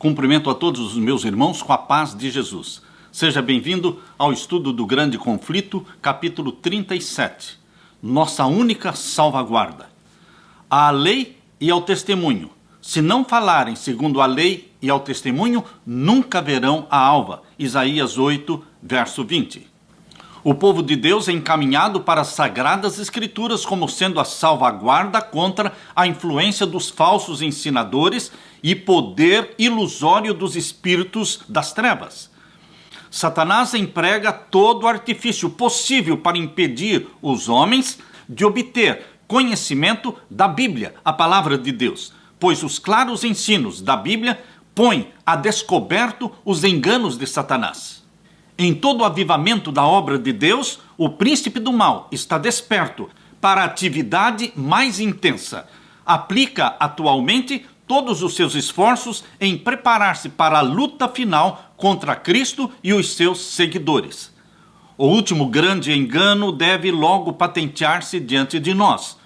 Cumprimento a todos os meus irmãos com a paz de Jesus. Seja bem-vindo ao estudo do Grande Conflito, capítulo 37. Nossa única salvaguarda. À lei e ao testemunho. Se não falarem segundo a lei e ao testemunho, nunca verão a alva. Isaías 8, verso 20. O povo de Deus é encaminhado para as Sagradas Escrituras como sendo a salvaguarda contra a influência dos falsos ensinadores e poder ilusório dos espíritos das trevas. Satanás emprega todo o artifício possível para impedir os homens de obter conhecimento da Bíblia, a palavra de Deus, pois os claros ensinos da Bíblia põem a descoberto os enganos de Satanás. Em todo o avivamento da obra de Deus, o príncipe do mal está desperto para a atividade mais intensa. Aplica atualmente todos os seus esforços em preparar-se para a luta final contra Cristo e os seus seguidores. O último grande engano deve logo patentear-se diante de nós.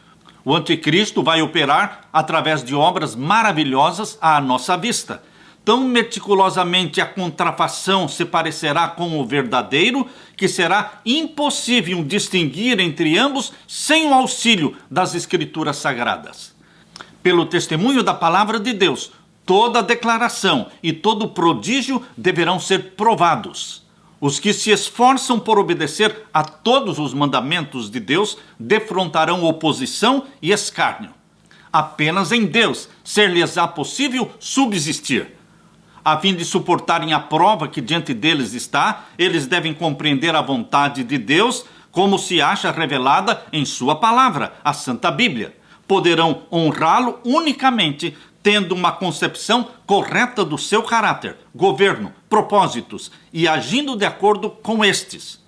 O anticristo vai operar através de obras maravilhosas à nossa vista. Tão meticulosamente a contrafação se parecerá com o verdadeiro, que será impossível distinguir entre ambos sem o auxílio das Escrituras Sagradas. Pelo testemunho da palavra de Deus, toda declaração e todo prodígio deverão ser provados. Os que se esforçam por obedecer a todos os mandamentos de Deus defrontarão oposição e escárnio. Apenas em Deus ser-lhes-á possível subsistir. A fim de suportarem a prova que diante deles está, eles devem compreender a vontade de Deus como se acha revelada em sua palavra, a Santa Bíblia. Poderão honrá-lo unicamente tendo uma concepção correta do seu caráter, governo, propósitos e agindo de acordo com estes.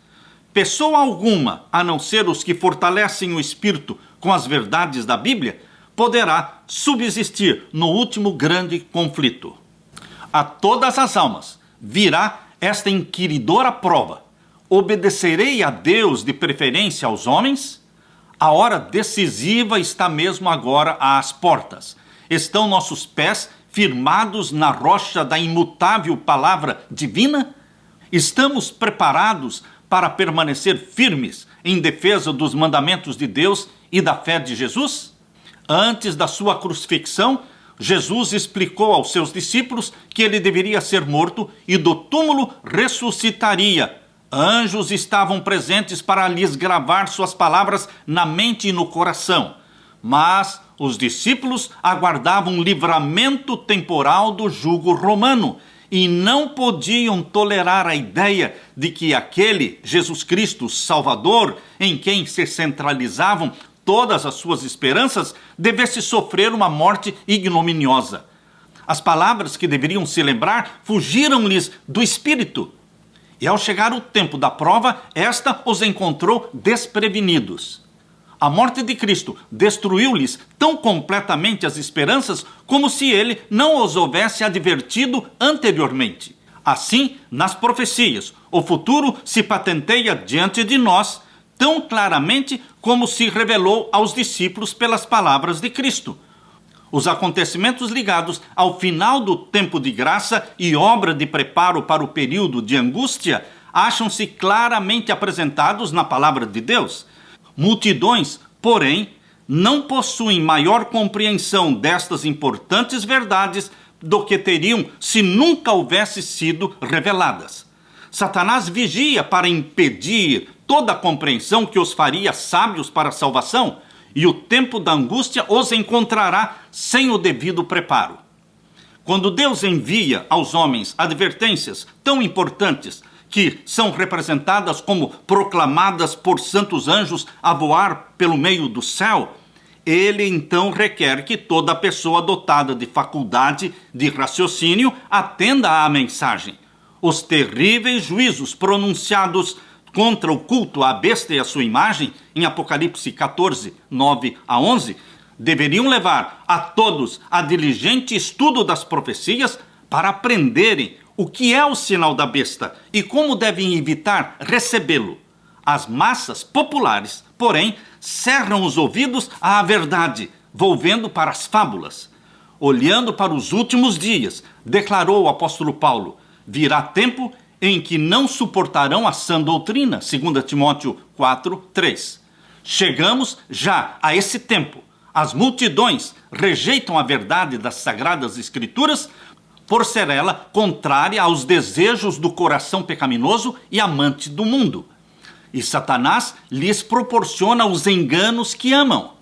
Pessoa alguma, a não ser os que fortalecem o espírito com as verdades da Bíblia, poderá subsistir no último grande conflito. A todas as almas virá esta inquiridora prova. Obedecerei a Deus de preferência aos homens? A hora decisiva está mesmo agora às portas. Estão nossos pés firmados na rocha da imutável palavra divina? Estamos preparados para permanecer firmes em defesa dos mandamentos de Deus e da fé de Jesus? Antes da sua crucifixão, Jesus explicou aos seus discípulos que ele deveria ser morto e do túmulo ressuscitaria. Anjos estavam presentes para lhes gravar suas palavras na mente e no coração. Mas os discípulos aguardavam livramento temporal do jugo romano e não podiam tolerar a ideia de que aquele Jesus Cristo Salvador, em quem se centralizavam todas as suas esperanças, devesse sofrer uma morte ignominiosa. As palavras que deveriam se lembrar fugiram-lhes do espírito. E ao chegar o tempo da prova, esta os encontrou desprevenidos. A morte de Cristo destruiu-lhes tão completamente as esperanças como se ele não os houvesse advertido anteriormente. Assim, nas profecias, o futuro se patenteia diante de nós tão claramente como se revelou aos discípulos pelas palavras de Cristo. Os acontecimentos ligados ao final do tempo de graça e obra de preparo para o período de angústia acham-se claramente apresentados na palavra de Deus. Multidões, porém, não possuem maior compreensão destas importantes verdades do que teriam se nunca houvesse sido reveladas. Satanás vigia para impedir toda a compreensão que os faria sábios para a salvação, e o tempo da angústia os encontrará sem o devido preparo. Quando Deus envia aos homens advertências tão importantes, que são representadas como proclamadas por santos anjos a voar pelo meio do céu, ele então requer que toda pessoa dotada de faculdade de raciocínio atenda à mensagem. Os terríveis juízos pronunciados contra o culto à besta e à sua imagem, em Apocalipse 14, 9 a 11, deveriam levar a todos a diligente estudo das profecias para aprenderem o que é o sinal da besta e como devem evitar recebê-lo. As massas populares, porém, cerram os ouvidos à verdade, volvendo para as fábulas. olhando para os últimos dias, declarou o apóstolo Paulo, virá tempo em que não suportarão a sã doutrina, 2 Timóteo 4:3. Chegamos já a esse tempo. As multidões rejeitam a verdade das Sagradas Escrituras por ser ela contrária aos desejos do coração pecaminoso e amante do mundo. E Satanás lhes proporciona os enganos que amam.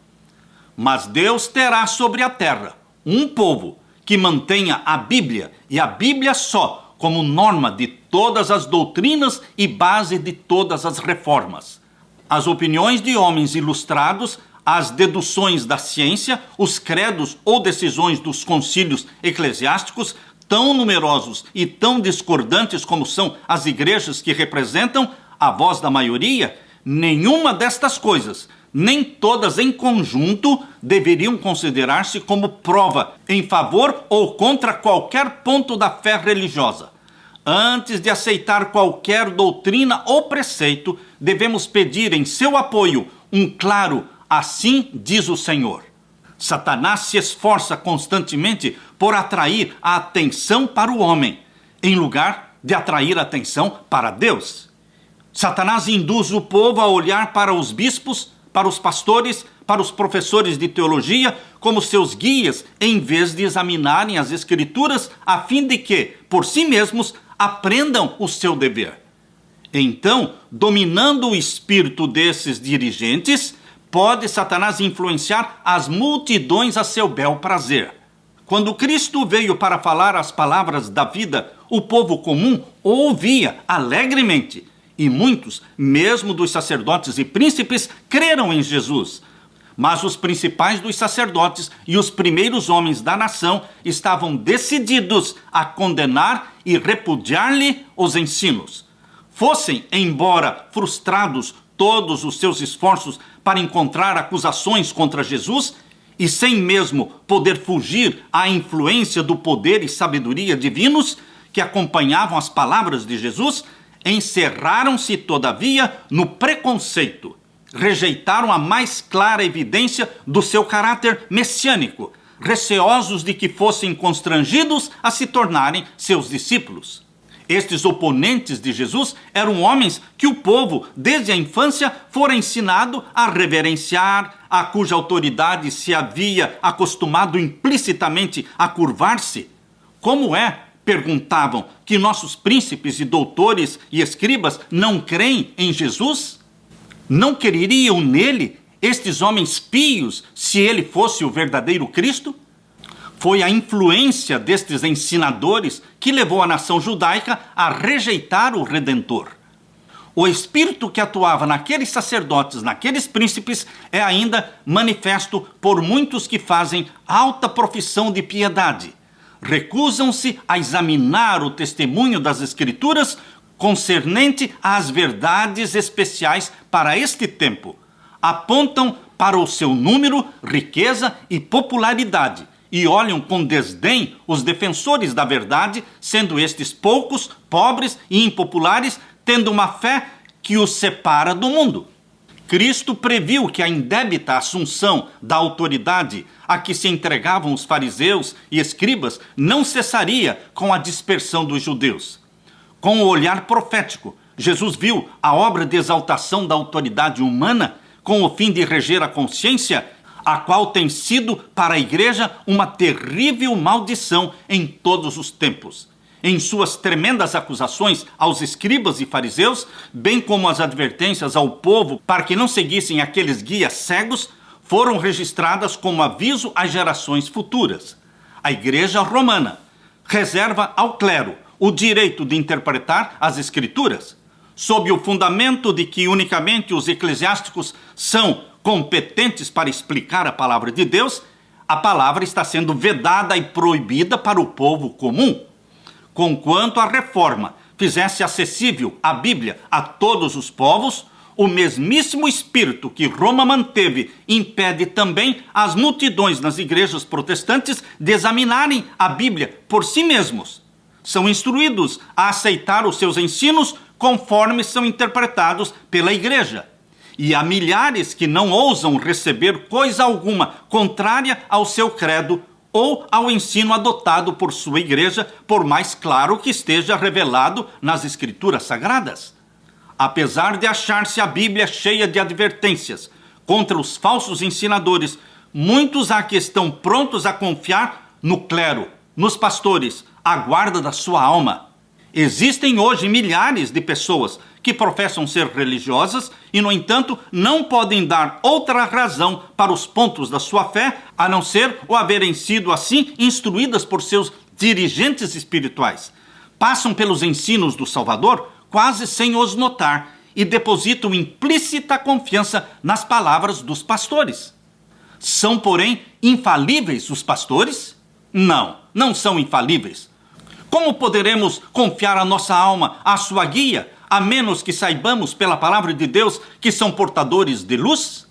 Mas Deus terá sobre a terra um povo que mantenha a Bíblia e a Bíblia só como norma de todas as doutrinas e base de todas as reformas. As opiniões de homens ilustrados, as deduções da ciência, os credos ou decisões dos concílios eclesiásticos, tão numerosos e tão discordantes como são as igrejas que representam a voz da maioria, nenhuma destas coisas, nem todas em conjunto, deveriam considerar-se como prova em favor ou contra qualquer ponto da fé religiosa. Antes de aceitar qualquer doutrina ou preceito, devemos pedir em seu apoio um claro "assim diz o Senhor". Satanás se esforça constantemente por atrair a atenção para o homem, em lugar de atrair a atenção para Deus. Satanás induz o povo a olhar para os bispos, para os pastores, para os professores de teologia como seus guias, em vez de examinarem as Escrituras, a fim de que, por si mesmos, aprendam o seu dever. Então, dominando o espírito desses dirigentes, pode Satanás influenciar as multidões a seu bel prazer. Quando Cristo veio para falar as palavras da vida, o povo comum ouvia alegremente, e muitos, mesmo dos sacerdotes e príncipes, creram em Jesus. Mas os principais dos sacerdotes e os primeiros homens da nação estavam decididos a condenar e repudiar-lhe os ensinos. Fossem, embora frustrados todos os seus esforços para encontrar acusações contra Jesus, e sem mesmo poder fugir à influência do poder e sabedoria divinos que acompanhavam as palavras de Jesus, encerraram-se, todavia, no preconceito. Rejeitaram a mais clara evidência do seu caráter messiânico, receosos de que fossem constrangidos a se tornarem seus discípulos. Estes oponentes de Jesus eram homens que o povo, desde a infância, fora ensinado a reverenciar, a cuja autoridade se havia acostumado implicitamente a curvar-se. Como é, perguntavam, que nossos príncipes e doutores e escribas não creem em Jesus? Não creriam nele, estes homens pios, se ele fosse o verdadeiro Cristo? Foi a influência destes ensinadores que levou a nação judaica a rejeitar o Redentor. O espírito que atuava naqueles sacerdotes, naqueles príncipes, é ainda manifesto por muitos que fazem alta profissão de piedade. Recusam-se a examinar o testemunho das Escrituras concernente às verdades especiais para este tempo. Apontam para o seu número, riqueza e popularidade e olham com desdém os defensores da verdade, sendo estes poucos, pobres e impopulares, tendo uma fé que os separa do mundo. Cristo previu que a indébita assunção da autoridade a que se entregavam os fariseus e escribas não cessaria com a dispersão dos judeus. Com o olhar profético, Jesus viu a obra de exaltação da autoridade humana com o fim de reger a consciência, a qual tem sido para a igreja uma terrível maldição em todos os tempos. Em suas tremendas acusações aos escribas e fariseus, bem como as advertências ao povo para que não seguissem aqueles guias cegos, foram registradas como aviso às gerações futuras. A Igreja Romana reserva ao clero o direito de interpretar as Escrituras, sob o fundamento de que unicamente os eclesiásticos são competentes para explicar a palavra de Deus. A palavra está sendo vedada e proibida para o povo comum. Conquanto a reforma fizesse acessível a Bíblia a todos os povos, o mesmíssimo espírito que Roma manteve impede também as multidões nas igrejas protestantes de examinarem a Bíblia por si mesmos. São instruídos a aceitar os seus ensinos conforme são interpretados pela igreja. E há milhares que não ousam receber coisa alguma contrária ao seu credo ou ao ensino adotado por sua igreja, por mais claro que esteja revelado nas Escrituras Sagradas. Apesar de achar-se a Bíblia cheia de advertências contra os falsos ensinadores, muitos há que estão prontos a confiar no clero, nos pastores, a guarda da sua alma. Existem hoje milhares de pessoas que professam ser religiosas e, no entanto, não podem dar outra razão para os pontos da sua fé, a não ser o haverem sido assim instruídas por seus dirigentes espirituais. Passam pelos ensinos do Salvador quase sem os notar e depositam implícita confiança nas palavras dos pastores. São, porém, infalíveis os pastores? Não, não são infalíveis. Como poderemos confiar a nossa alma à sua guia, a menos que saibamos pela palavra de Deus que são portadores de luz?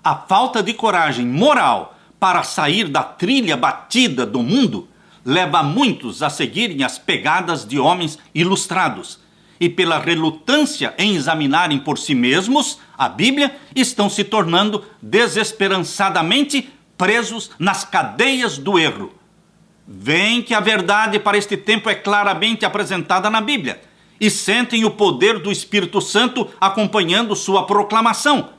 A falta de coragem moral para sair da trilha batida do mundo leva muitos a seguirem as pegadas de homens ilustrados e, pela relutância em examinarem por si mesmos a Bíblia, estão se tornando desesperançadamente presos nas cadeias do erro. Veem que a verdade para este tempo é claramente apresentada na Bíblia e sentem o poder do Espírito Santo acompanhando sua proclamação.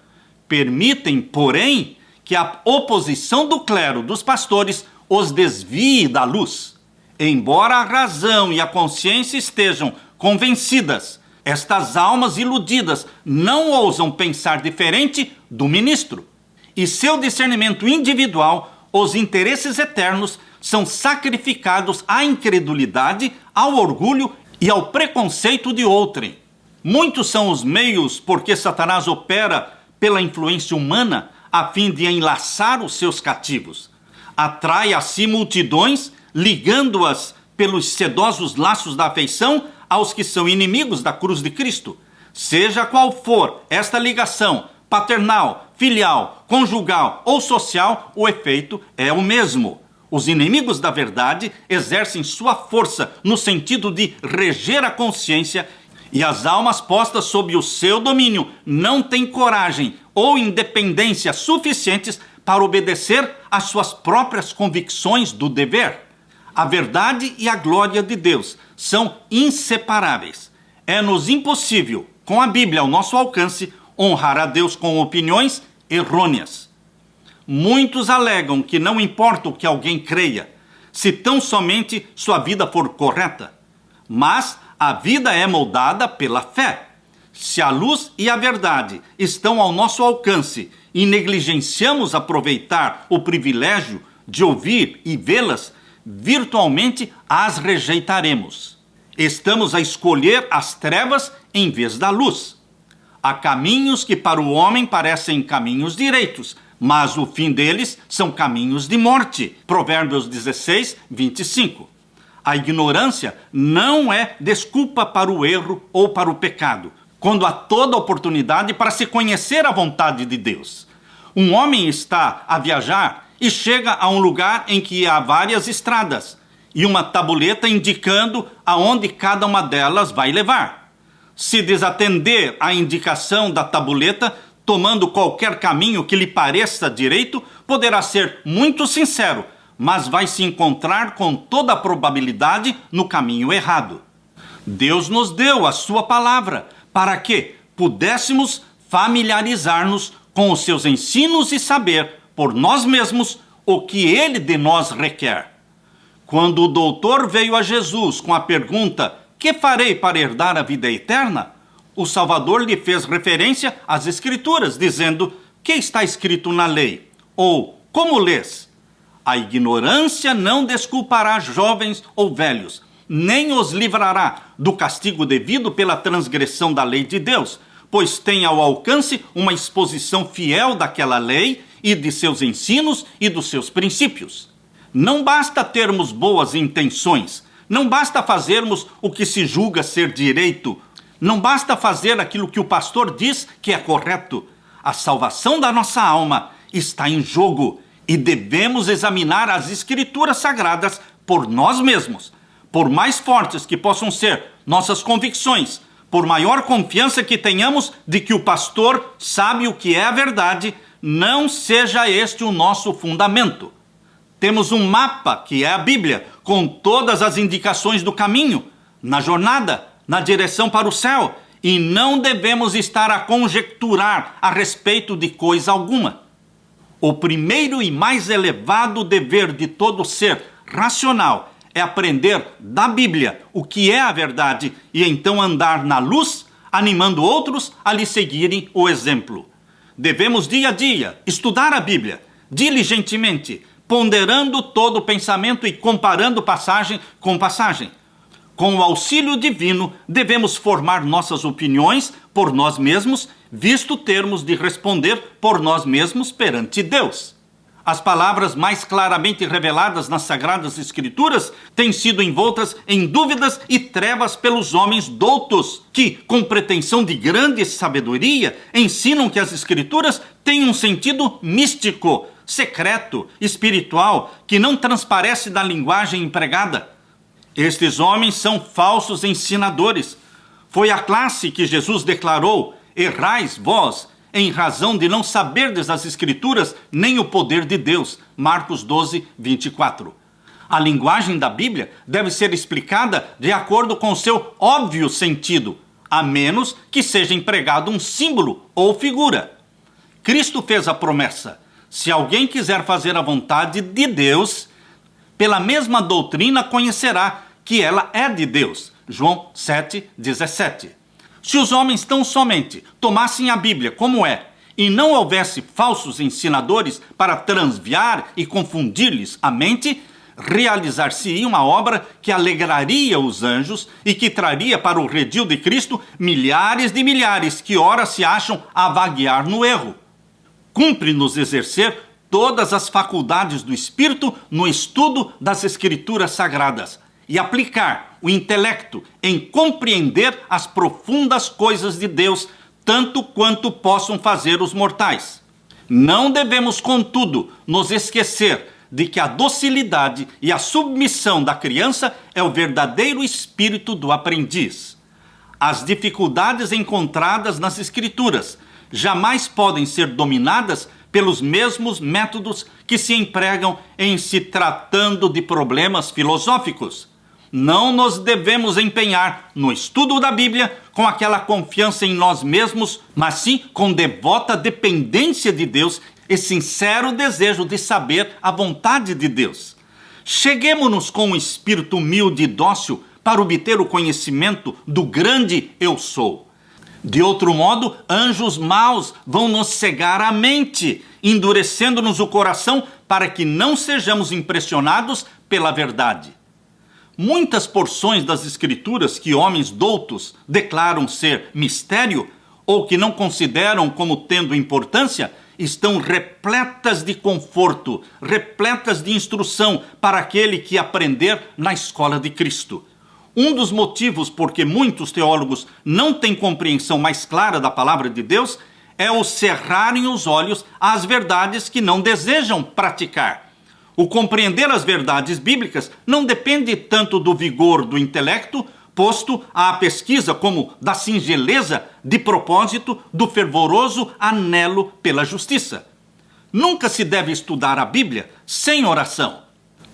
Permitem, porém, que a oposição do clero, dos pastores, os desvie da luz. Embora a razão e a consciência estejam convencidas, estas almas iludidas não ousam pensar diferente do ministro. E seu discernimento individual, os interesses eternos, são sacrificados à incredulidade, ao orgulho e ao preconceito de outrem. Muitos são os meios por que Satanás opera pela influência humana a fim de enlaçar os seus cativos. Atrai a si multidões, ligando-as pelos sedosos laços da afeição aos que são inimigos da cruz de Cristo. Seja qual for esta ligação, paternal, filial, conjugal ou social, o efeito é o mesmo. Os inimigos da verdade exercem sua força no sentido de reger a consciência, e as almas postas sob o seu domínio não têm coragem ou independência suficientes para obedecer às suas próprias convicções do dever. A verdade e a glória de Deus são inseparáveis. É-nos impossível, com a Bíblia ao nosso alcance, honrar a Deus com opiniões errôneas. Muitos alegam que não importa o que alguém creia, se tão somente sua vida for correta. Mas a vida é moldada pela fé. Se a luz e a verdade estão ao nosso alcance e negligenciamos aproveitar o privilégio de ouvir e vê-las, virtualmente as rejeitaremos. Estamos a escolher as trevas em vez da luz. Há caminhos que para o homem parecem caminhos direitos, mas o fim deles são caminhos de morte. Provérbios 16, 25. A ignorância não é desculpa para o erro ou para o pecado, quando há toda oportunidade para se conhecer a vontade de Deus. Um homem está a viajar e chega a um lugar em que há várias estradas e uma tabuleta indicando aonde cada uma delas vai levar. Se desatender à indicação da tabuleta, tomando qualquer caminho que lhe pareça direito, poderá ser muito sincero, mas vai se encontrar com toda a probabilidade no caminho errado. Deus nos deu a sua palavra para que pudéssemos familiarizar-nos com os seus ensinos e saber por nós mesmos o que ele de nós requer. Quando o doutor veio a Jesus com a pergunta: "Que farei para herdar a vida eterna?", o Salvador lhe fez referência às Escrituras, dizendo: "Que está escrito na lei?" Ou "Como lês?" A ignorância não desculpará jovens ou velhos, nem os livrará do castigo devido pela transgressão da lei de Deus, pois tem ao alcance uma exposição fiel daquela lei e de seus ensinos e dos seus princípios. Não basta termos boas intenções, não basta fazermos o que se julga ser direito, não basta fazer aquilo que o pastor diz que é correto. A salvação da nossa alma está em jogo e devemos examinar as Escrituras Sagradas por nós mesmos. Por mais fortes que possam ser nossas convicções, por maior confiança que tenhamos de que o pastor sabe o que é a verdade, não seja este o nosso fundamento. Temos um mapa, que é a Bíblia, com todas as indicações do caminho, na jornada, na direção para o céu, e não devemos estar a conjecturar a respeito de coisa alguma. O primeiro e mais elevado dever de todo ser racional é aprender da Bíblia o que é a verdade e então andar na luz, animando outros a lhe seguirem o exemplo. Devemos dia a dia estudar a Bíblia diligentemente, ponderando todo o pensamento e comparando passagem com passagem. Com o auxílio divino, devemos formar nossas opiniões por nós mesmos, visto termos de responder por nós mesmos perante Deus. As palavras mais claramente reveladas nas Sagradas Escrituras têm sido envoltas em dúvidas e trevas pelos homens doutos, que, com pretensão de grande sabedoria, ensinam que as Escrituras têm um sentido místico, secreto, espiritual, que não transparece da linguagem empregada. Estes homens são falsos ensinadores. Foi a classe que Jesus declarou: errais vós, em razão de não saberdes as Escrituras, nem o poder de Deus. Marcos 12, 24. A linguagem da Bíblia deve ser explicada de acordo com seu óbvio sentido, a menos que seja empregado um símbolo ou figura. Cristo fez a promessa: se alguém quiser fazer a vontade de Deus, pela mesma doutrina conhecerá que ela é de Deus. João 7, 17. Se os homens tão somente tomassem a Bíblia como é, e não houvesse falsos ensinadores para transviar e confundir-lhes a mente, realizar-se-ia uma obra que alegraria os anjos e que traria para o redil de Cristo milhares de milhares que ora se acham a vaguear no erro. Cumpre-nos exercer todas as faculdades do Espírito no estudo das Escrituras Sagradas e aplicar o intelecto em compreender as profundas coisas de Deus, tanto quanto possam fazer os mortais. Não devemos, contudo, nos esquecer de que a docilidade e a submissão da criança é o verdadeiro espírito do aprendiz. As dificuldades encontradas nas Escrituras jamais podem ser dominadas pelos mesmos métodos que se empregam em se tratando de problemas filosóficos. Não nos devemos empenhar no estudo da Bíblia com aquela confiança em nós mesmos, mas sim com devota dependência de Deus e sincero desejo de saber a vontade de Deus. Cheguemo-nos com um espírito humilde e dócil para obter o conhecimento do grande Eu Sou. De outro modo, anjos maus vão nos cegar a mente, endurecendo-nos o coração para que não sejamos impressionados pela verdade. Muitas porções das Escrituras que homens doutos declaram ser mistério ou que não consideram como tendo importância estão repletas de conforto, repletas de instrução para aquele que aprender na escola de Cristo. Um dos motivos por que muitos teólogos não têm compreensão mais clara da palavra de Deus é o cerrarem os olhos às verdades que não desejam praticar. O compreender as verdades bíblicas não depende tanto do vigor do intelecto, posto à pesquisa, como da singeleza de propósito do fervoroso anelo pela justiça. Nunca se deve estudar a Bíblia sem oração.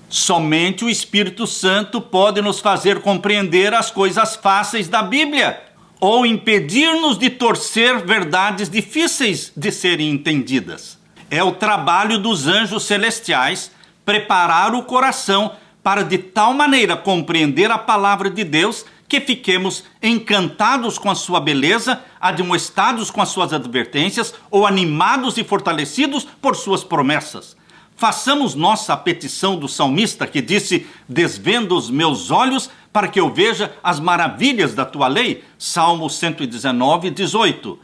Somente o Espírito Santo pode nos fazer compreender as coisas fáceis da Bíblia, ou impedir-nos de torcer verdades difíceis de serem entendidas. É o trabalho dos anjos celestiais preparar o coração para de tal maneira compreender a palavra de Deus que fiquemos encantados com a sua beleza, admoestados com as suas advertências ou animados e fortalecidos por suas promessas. Façamos nossa a petição do salmista que disse: desvenda os meus olhos para que eu veja as maravilhas da tua lei. Salmo 119, 18.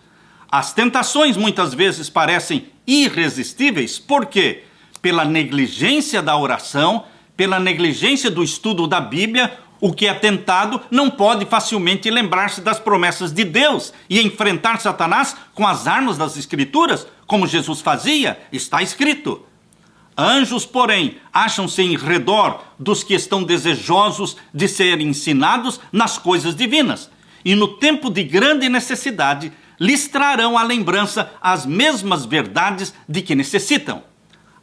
As tentações muitas vezes parecem irresistíveis. Por quê? Pela negligência da oração, pela negligência do estudo da Bíblia, o que é tentado não pode facilmente lembrar-se das promessas de Deus e enfrentar Satanás com as armas das Escrituras, como Jesus fazia, está escrito. Anjos, porém, acham-se em redor dos que estão desejosos de serem ensinados nas coisas divinas, e no tempo de grande necessidade lhes trarão à lembrança as mesmas verdades de que necessitam.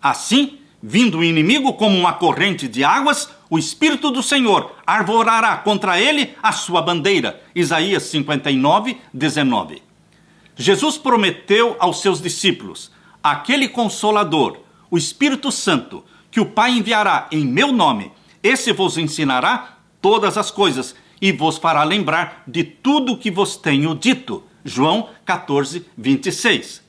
Assim, Vindo o inimigo como uma corrente de águas, o Espírito do Senhor arvorará contra ele a sua bandeira. Isaías 59, 19. Jesus prometeu aos seus discípulos: aquele Consolador, o Espírito Santo, que o Pai enviará em meu nome, esse vos ensinará todas as coisas e vos fará lembrar de tudo o que vos tenho dito. João 14, 26.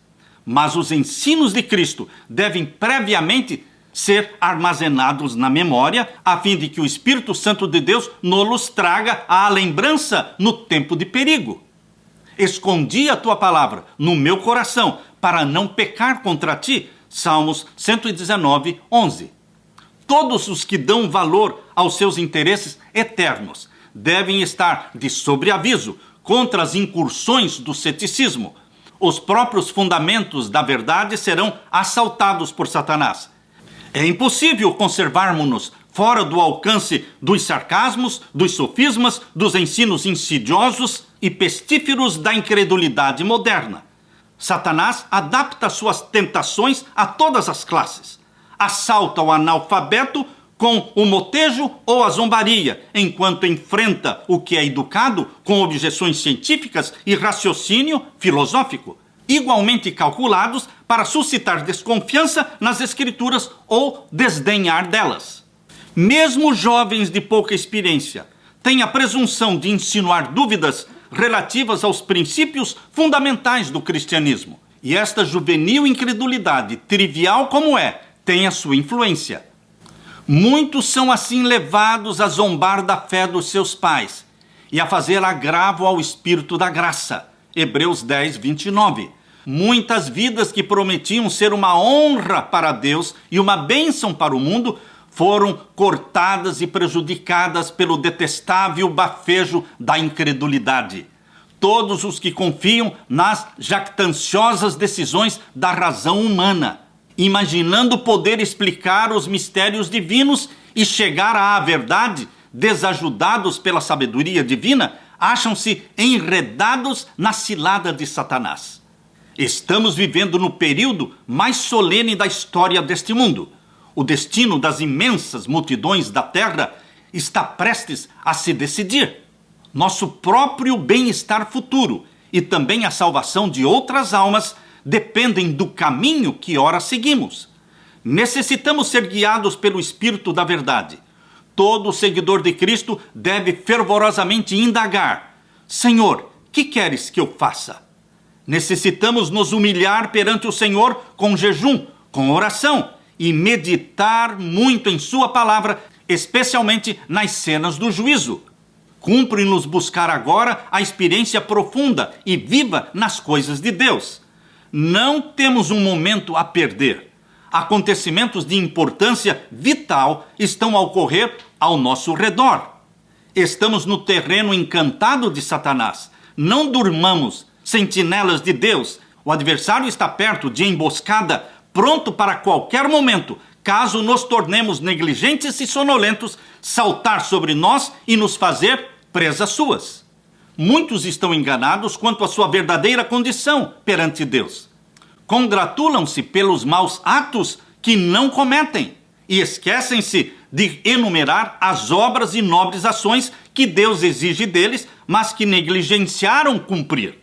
Mas os ensinos de Cristo devem previamente ser armazenados na memória, a fim de que o Espírito Santo de Deus nos traga à lembrança no tempo de perigo. Escondi a tua palavra no meu coração, para não pecar contra ti. Salmos 119, 11. Todos os que dão valor aos seus interesses eternos devem estar de sobreaviso contra as incursões do ceticismo. Os próprios fundamentos da verdade serão assaltados por Satanás. É impossível conservarmos-nos fora do alcance dos sarcasmos, dos sofismas, dos ensinos insidiosos e pestíferos da incredulidade moderna. Satanás adapta suas tentações a todas as classes. Assalta o analfabeto com o motejo ou a zombaria, enquanto enfrenta o que é educado com objeções científicas e raciocínio filosófico, igualmente calculados para suscitar desconfiança nas Escrituras ou desdenhar delas. Mesmo jovens de pouca experiência têm a presunção de insinuar dúvidas relativas aos princípios fundamentais do cristianismo. E esta juvenil incredulidade, trivial como é, tem a sua influência. Muitos são assim levados a zombar da fé dos seus pais e a fazer agravo ao Espírito da graça. Hebreus 10, 29. Muitas vidas que prometiam ser uma honra para Deus e uma bênção para o mundo foram cortadas e prejudicadas pelo detestável bafejo da incredulidade. Todos os que confiam nas jactanciosas decisões da razão humana, imaginando poder explicar os mistérios divinos e chegar à verdade, desajudados pela sabedoria divina, acham-se enredados na cilada de Satanás. Estamos vivendo no período mais solene da história deste mundo. O destino das imensas multidões da terra está prestes a se decidir. Nosso próprio bem-estar futuro e também a salvação de outras almas dependem do caminho que ora seguimos. Necessitamos ser guiados pelo Espírito da verdade. Todo seguidor de Cristo deve fervorosamente indagar: Senhor, que queres que eu faça? Necessitamos nos humilhar perante o Senhor com jejum, com oração e meditar muito em sua palavra, especialmente nas cenas do juízo. Cumpre-nos buscar agora a experiência profunda e viva nas coisas de Deus. Não temos um momento a perder. Acontecimentos de importância vital estão a ocorrer ao nosso redor. Estamos no terreno encantado de Satanás. Não durmamos, sentinelas de Deus. O adversário está perto de emboscada, pronto para qualquer momento, caso nos tornemos negligentes e sonolentos, saltar sobre nós e nos fazer presas suas. Muitos estão enganados quanto à sua verdadeira condição perante Deus. Congratulam-se pelos maus atos que não cometem e esquecem-se de enumerar as obras e nobres ações que Deus exige deles, mas que negligenciaram cumprir.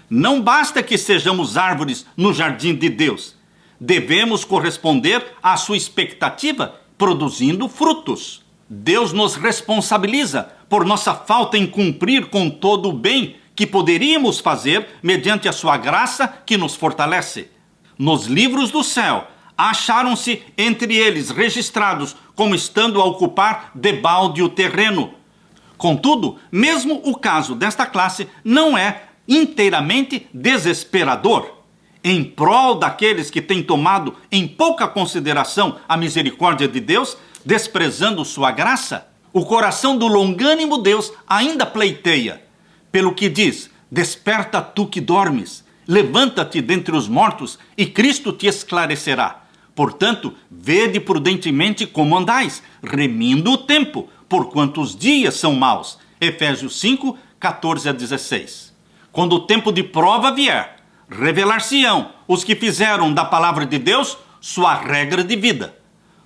Não basta que sejamos árvores no jardim de Deus. Devemos corresponder à sua expectativa, produzindo frutos. Deus nos responsabiliza por nossa falta em cumprir com todo o bem que poderíamos fazer mediante a sua graça que nos fortalece. Nos livros do céu, acharam-se entre eles registrados como estando a ocupar debalde o terreno. Contudo, mesmo o caso desta classe não é inteiramente desesperador. Em prol daqueles que têm tomado em pouca consideração a misericórdia de Deus, desprezando sua graça, o coração do longânimo Deus ainda pleiteia, pelo que diz: desperta tu que dormes, levanta-te dentre os mortos e Cristo te esclarecerá. Portanto, vede prudentemente como andais, remindo o tempo, porquanto os dias são maus. Efésios 5, 14 a 16. Quando o tempo de prova vier, revelar-se-ão os que fizeram da palavra de Deus sua regra de vida.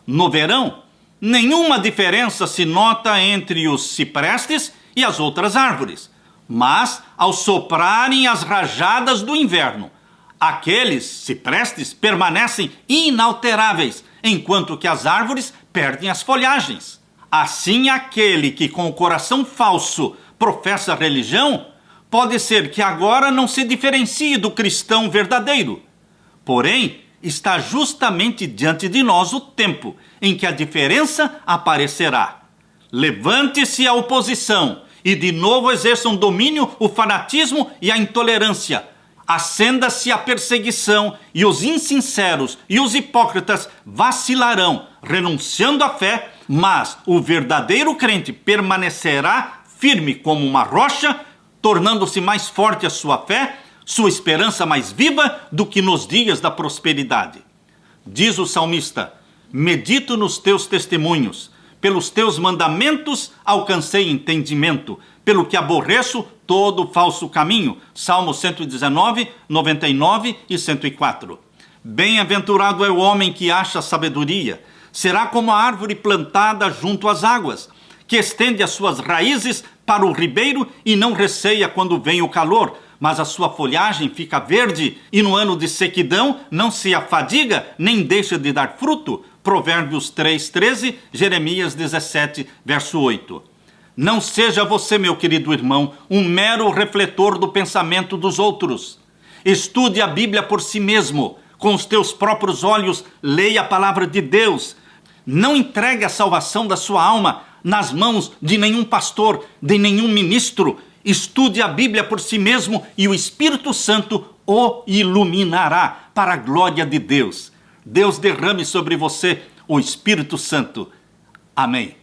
No verão, nenhuma diferença se nota entre os ciprestes e as outras árvores. Mas, ao soprarem as rajadas do inverno, aqueles ciprestes permanecem inalteráveis, enquanto que as árvores perdem as folhagens. Assim, aquele que com o coração falso professa a religião, pode ser que agora não se diferencie do cristão verdadeiro. Porém, está justamente diante de nós o tempo em que a diferença aparecerá. Levante-se a oposição e de novo exerçam domínio o fanatismo e a intolerância. Acenda-se a perseguição e os insinceros e os hipócritas vacilarão, renunciando à fé, mas o verdadeiro crente permanecerá firme como uma rocha, tornando-se mais forte a sua fé, sua esperança mais viva do que nos dias da prosperidade. Diz o salmista: medito nos teus testemunhos, pelos teus mandamentos alcancei entendimento, pelo que aborreço todo falso caminho. Salmo 119, 99 e 104. Bem-aventurado é o homem que acha sabedoria, será como a árvore plantada junto às águas, que estende as suas raízes para o ribeiro e não receia quando vem o calor, mas a sua folhagem fica verde e no ano de sequidão não se afadiga nem deixa de dar fruto. Provérbios 3:13, Jeremias 17, verso 8. Não seja você, meu querido irmão, um mero refletor do pensamento dos outros. Estude a Bíblia por si mesmo, com os teus próprios olhos, leia a palavra de Deus. Não entregue a salvação da sua alma nas mãos de nenhum pastor, de nenhum ministro. Estude a Bíblia por si mesmo e o Espírito Santo o iluminará para a glória de Deus. Deus derrame sobre você o Espírito Santo. Amém.